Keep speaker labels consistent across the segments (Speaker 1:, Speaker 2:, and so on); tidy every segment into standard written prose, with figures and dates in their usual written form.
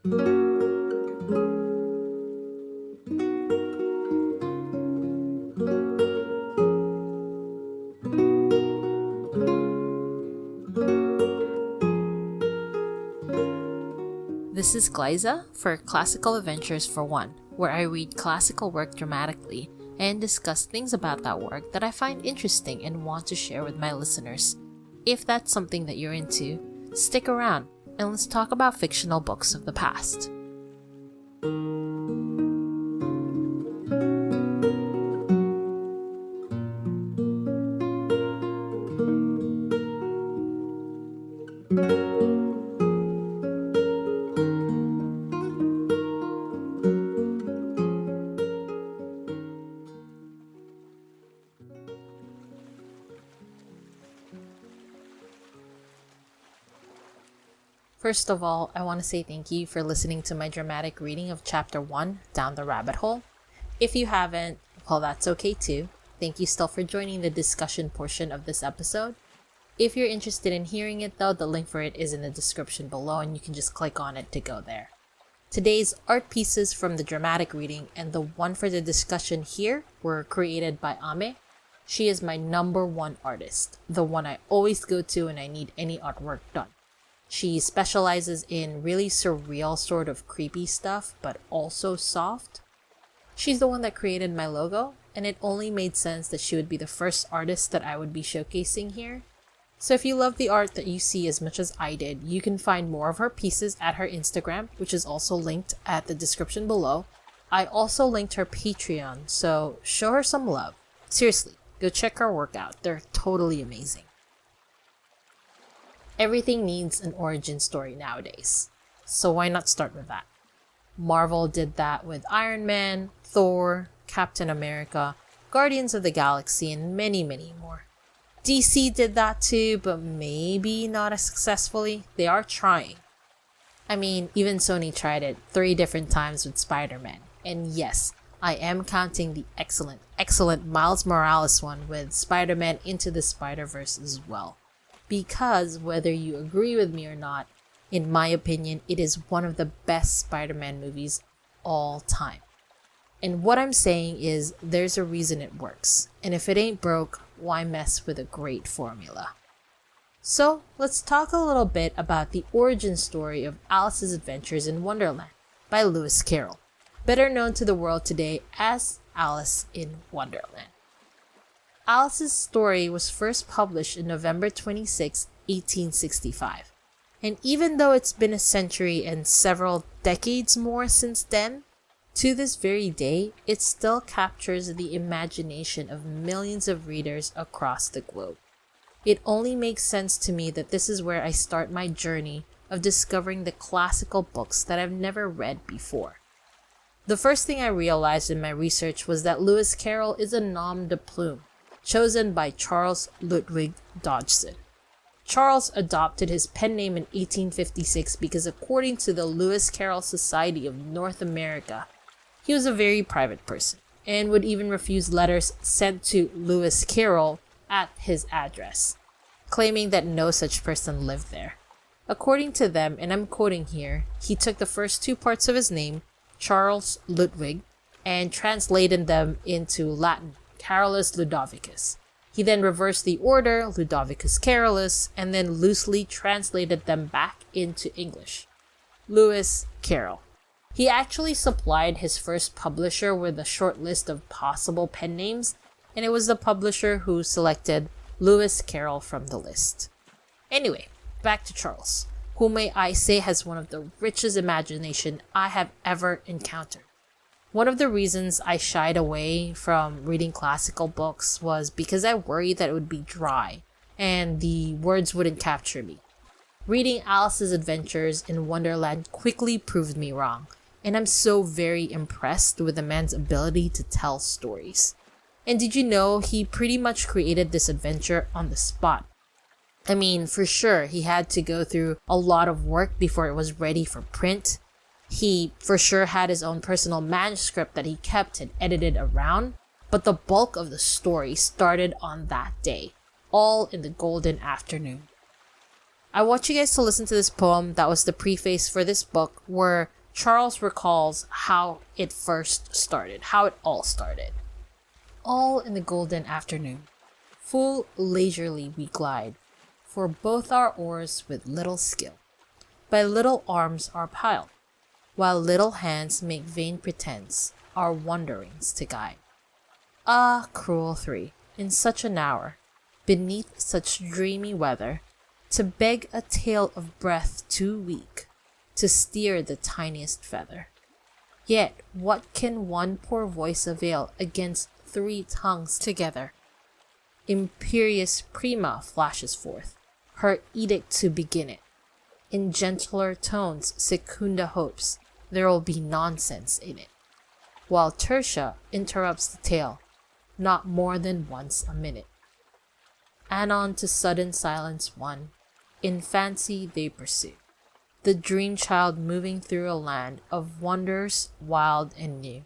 Speaker 1: This is Glaiza for Classical Adventures for One, where I read classical work dramatically and discuss things about that work that I find interesting and want to share with my listeners. If that's something that you're into, stick around and let's talk about fictional books of the past. First of all, I want to say thank you for listening to my dramatic reading of Chapter 1, Down the Rabbit Hole. If you haven't, well, that's okay too. Thank you still for joining the discussion portion of this episode. If you're interested in hearing it though, the link for it is in the description below and you can just click on it to go there. Today's art pieces from the dramatic reading and the one for the discussion here were created by Ame. She is my number one artist, the one I always go to when I need any artwork done. She specializes in really surreal sort of creepy stuff, but also soft. She's the one that created my logo, and it only made sense that she would be the first artist that I would be showcasing here. So if you love the art that you see as much as I did, you can find more of her pieces at her Instagram, which is also linked at the description below. I also linked her Patreon, so show her some love. Seriously, go check her work out. They're totally amazing. Everything needs an origin story nowadays, so why not start with that? Marvel did that with Iron Man, Thor, Captain America, Guardians of the Galaxy, and many, many more. DC did that too, but maybe not as successfully. They are trying. I mean, even Sony tried it 3 different times with Spider-Man. And yes, I am counting the excellent Miles Morales one with Spider-Man Into the Spider-Verse as well. Because whether you agree with me or not, in my opinion, it is one of the best Spider-Man movies all time. And what I'm saying is there's a reason it works. And if it ain't broke, why mess with a great formula? So let's talk a little bit about the origin story of Alice's Adventures in Wonderland by Lewis Carroll, better known to the world today as Alice in Wonderland. Alice's story was first published in November 26, 1865. And even though it's been a century and several decades more since then, to this very day, it still captures the imagination of millions of readers across the globe. It only makes sense to me that this is where I start my journey of discovering the classical books that I've never read before. The first thing I realized in my research was that Lewis Carroll is a nom de plume, chosen by Charles Ludwig Dodgson. Charles adopted his pen name in 1856 because according to the Lewis Carroll Society of North America, he was a very private person and would even refuse letters sent to Lewis Carroll at his address, claiming that no such person lived there. According to them, and I'm quoting here, he took the first 2 parts of his name, Charles Ludwig, and translated them into Latin, Carolus Ludovicus. He then reversed the order, Ludovicus Carolus, and then loosely translated them back into English. Lewis Carroll. He actually supplied his first publisher with a short list of possible pen names, and it was the publisher who selected Lewis Carroll from the list. Anyway, back to Charles, who may I say has one of the richest imagination I have ever encountered. One of the reasons I shied away from reading classical books was because I worried that it would be dry and the words wouldn't capture me. Reading Alice's Adventures in Wonderland quickly proved me wrong, and I'm so very impressed with the man's ability to tell stories. And did you know he pretty much created this adventure on the spot? I mean, for sure, he had to go through a lot of work before it was ready for print. He for sure had his own personal manuscript that he kept and edited around, but the bulk of the story started on that day, all in the golden afternoon. I want you guys to listen to this poem that was the preface for this book, where Charles recalls how it first started, how it all started. All in the golden afternoon, full leisurely we glide, for both our oars with little skill, by little arms are piled, while little hands make vain pretense our wanderings to guide. Ah, cruel three, in such an hour, beneath such dreamy weather, to beg a tale of breath too weak to steer the tiniest feather. Yet what can one poor voice avail against 3 tongues together? Imperious Prima flashes forth her edict to begin it. In gentler tones Secunda hopes there'll be nonsense in it, while Tertia interrupts the tale not more than once a minute. Anon to sudden silence one, in fancy they pursue the dream child moving through a land of wonders wild and new.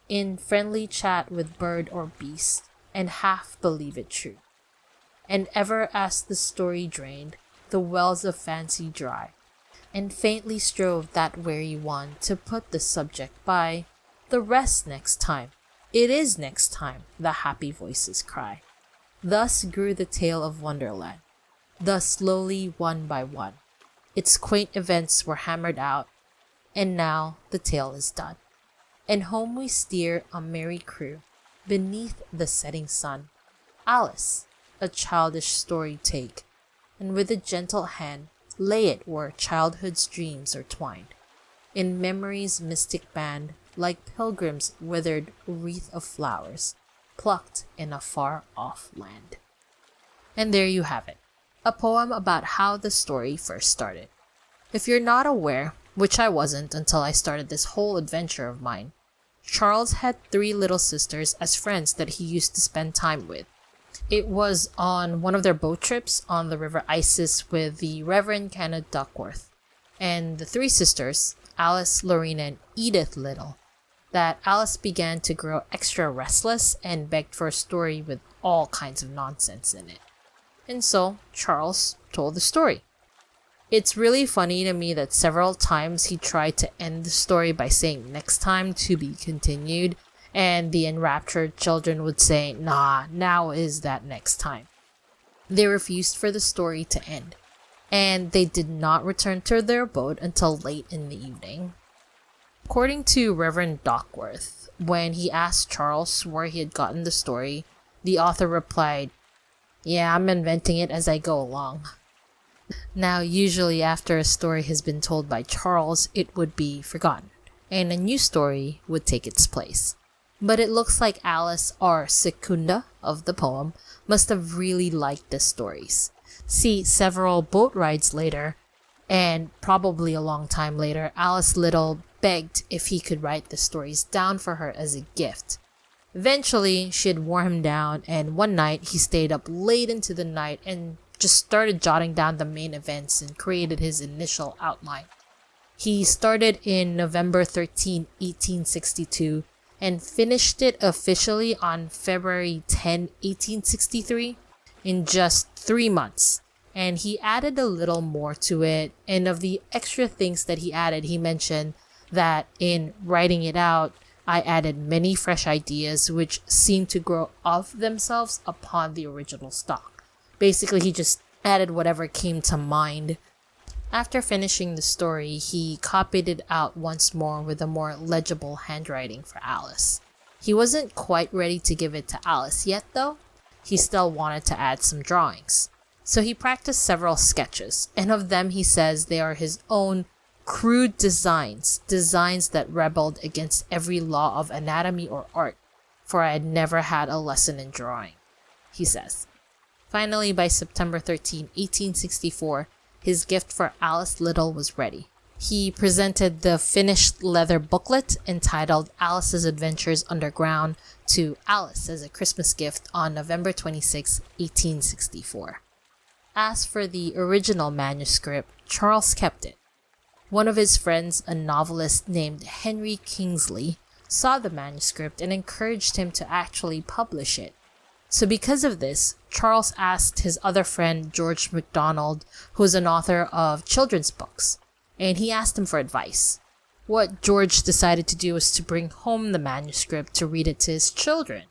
Speaker 1: In friendly chat with bird or beast, and half believe it true. And ever as the story drained the wells of fancy dry, and faintly strove that wary one to put the subject by, the rest next time, it is next time, the happy voices cry. Thus grew the tale of Wonderland, thus slowly one by one, its quaint events were hammered out, and now the tale is done. And home we steer a merry crew, beneath the setting sun. Alice, a childish story take, and with a gentle hand lay it where childhood's dreams are twined, in memory's mystic band, like pilgrims' withered wreath of flowers, plucked in a far-off land. And there you have it, a poem about how the story first started. If you're not aware, which I wasn't until I started this whole adventure of mine, Charles had 3 little sisters as friends that he used to spend time with. It was on one of their boat trips on the River Isis with the Reverend Kenneth Duckworth, and the 3 sisters, Alice, Lorena, and Edith Little, that Alice began to grow extra restless and begged for a story with all kinds of nonsense in it. And so Charles told the story. It's really funny to me that several times he tried to end the story by saying next time to be continued, and the enraptured children would say, nah, now is that next time. They refused for the story to end, and they did not return to their boat until late in the evening. According to Reverend Duckworth, when he asked Charles where he had gotten the story, the author replied, "Yeah, I'm inventing it as I go along." Now, usually after a story has been told by Charles, it would be forgotten, and a new story would take its place. But it looks like Alice, or Secunda of the poem, must have really liked the stories. See, several boat rides later, and probably a long time later, Alice Little begged if he could write the stories down for her as a gift. Eventually, she'd wore him down, and one night he stayed up late into the night and just started jotting down the main events and created his initial outline. He started in November 13, 1862, and finished it officially on February 10, 1863, in just 3 months. And he added a little more to it, and of the extra things that he added, he mentioned that in writing it out, I added many fresh ideas which seemed to grow of themselves upon the original stock. Basically, he just added whatever came to mind. After finishing the story, he copied it out once more with a more legible handwriting for Alice. He wasn't quite ready to give it to Alice yet, though. He still wanted to add some drawings. So he practiced several sketches, and of them he says they are his own crude designs that rebelled against every law of anatomy or art, for I had never had a lesson in drawing, he says. Finally, by September 13, 1864, his gift for Alice Little was ready. He presented the finished leather booklet entitled Alice's Adventures Underground to Alice as a Christmas gift on November 26, 1864. As for the original manuscript, Charles kept it. One of his friends, a novelist named Henry Kingsley, saw the manuscript and encouraged him to actually publish it. So because of this, Charles asked his other friend, George MacDonald, who is an author of children's books, and he asked him for advice. What George decided to do was to bring home the manuscript to read it to his children.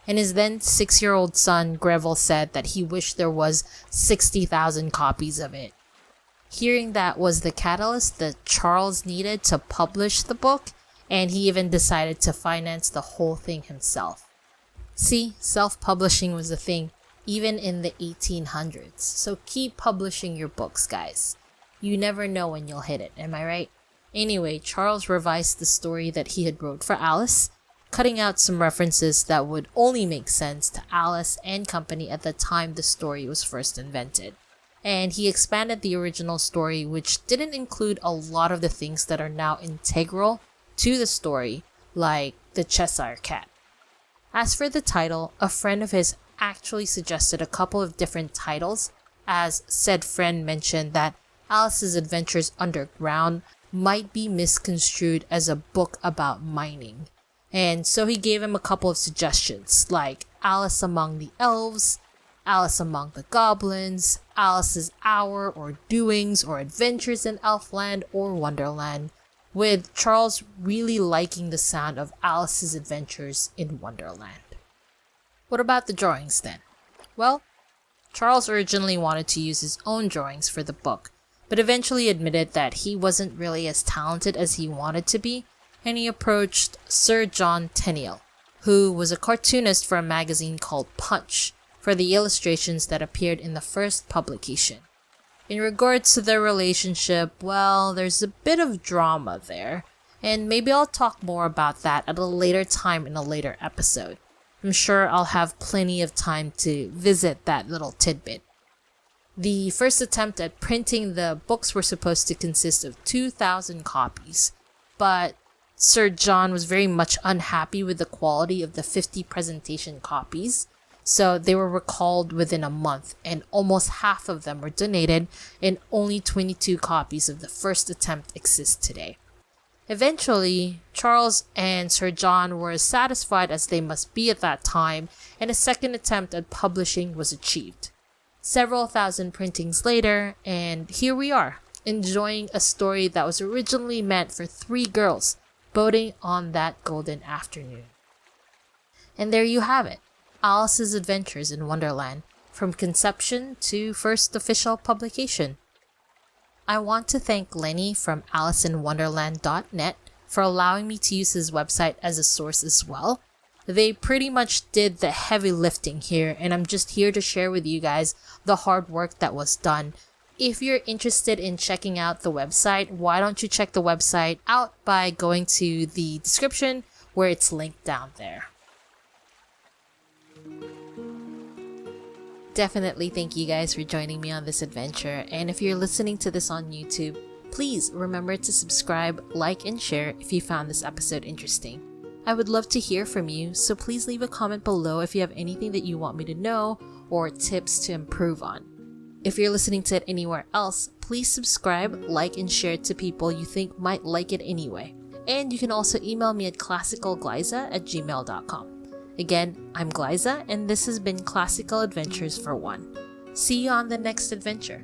Speaker 1: And his then 6-year-old son, Greville, said that he wished there was 60,000 copies of it. Hearing that was the catalyst that Charles needed to publish the book, and he even decided to finance the whole thing himself. See, self-publishing was a thing even in the 1800s, so keep publishing your books, guys. You never know when you'll hit it, am I right? Anyway, Charles revised the story that he had wrote for Alice, cutting out some references that would only make sense to Alice and company at the time the story was first invented. And he expanded the original story, which didn't include a lot of the things that are now integral to the story, like the Cheshire Cat. As for the title, a friend of his actually suggested a couple of different titles, as said friend mentioned that Alice's Adventures Underground might be misconstrued as a book about mining. And so he gave him a couple of suggestions, like Alice Among the Elves, Alice Among the Goblins, Alice's Hour or Doings or Adventures in Elfland or Wonderland, with Charles really liking the sound of Alice's Adventures in Wonderland. What about the drawings then? Well, Charles originally wanted to use his own drawings for the book, but eventually admitted that he wasn't really as talented as he wanted to be, and he approached Sir John Tenniel, who was a cartoonist for a magazine called Punch, for the illustrations that appeared in the first publication. In regards to their relationship, well, there's a bit of drama there, and maybe I'll talk more about that at a later time in a later episode. I'm sure I'll have plenty of time to visit that little tidbit. The first attempt at printing the books were supposed to consist of 2,000 copies, but Sir John was very much unhappy with the quality of the 50 presentation copies, so they were recalled within a month, and almost half of them were donated, and only 22 copies of the first attempt exist today. Eventually, Charles and Sir John were as satisfied as they must be at that time, and a second attempt at publishing was achieved. Several thousand printings later, and here we are, enjoying a story that was originally meant for 3 girls boating on that golden afternoon. And there you have it, Alice's Adventures in Wonderland, from conception to first official publication. I want to thank Lenny from AliceInWonderland.net for allowing me to use his website as a source as well. They pretty much did the heavy lifting here, and I'm just here to share with you guys the hard work that was done. If you're interested in checking out the website, why don't you check the website out by going to the description where it's linked down there. Definitely thank you guys for joining me on this adventure, and if you're listening to this on YouTube, please remember to subscribe, like, and share if you found this episode interesting. I would love to hear from you, so please leave a comment below if you have anything that you want me to know or tips to improve on. If you're listening to it anywhere else, please subscribe, like, and share it to people you think might like it anyway. And you can also email me at classicalglaiza@gmail.com. Again, I'm Glaiza, and this has been Classical Adventures for One. See you on the next adventure.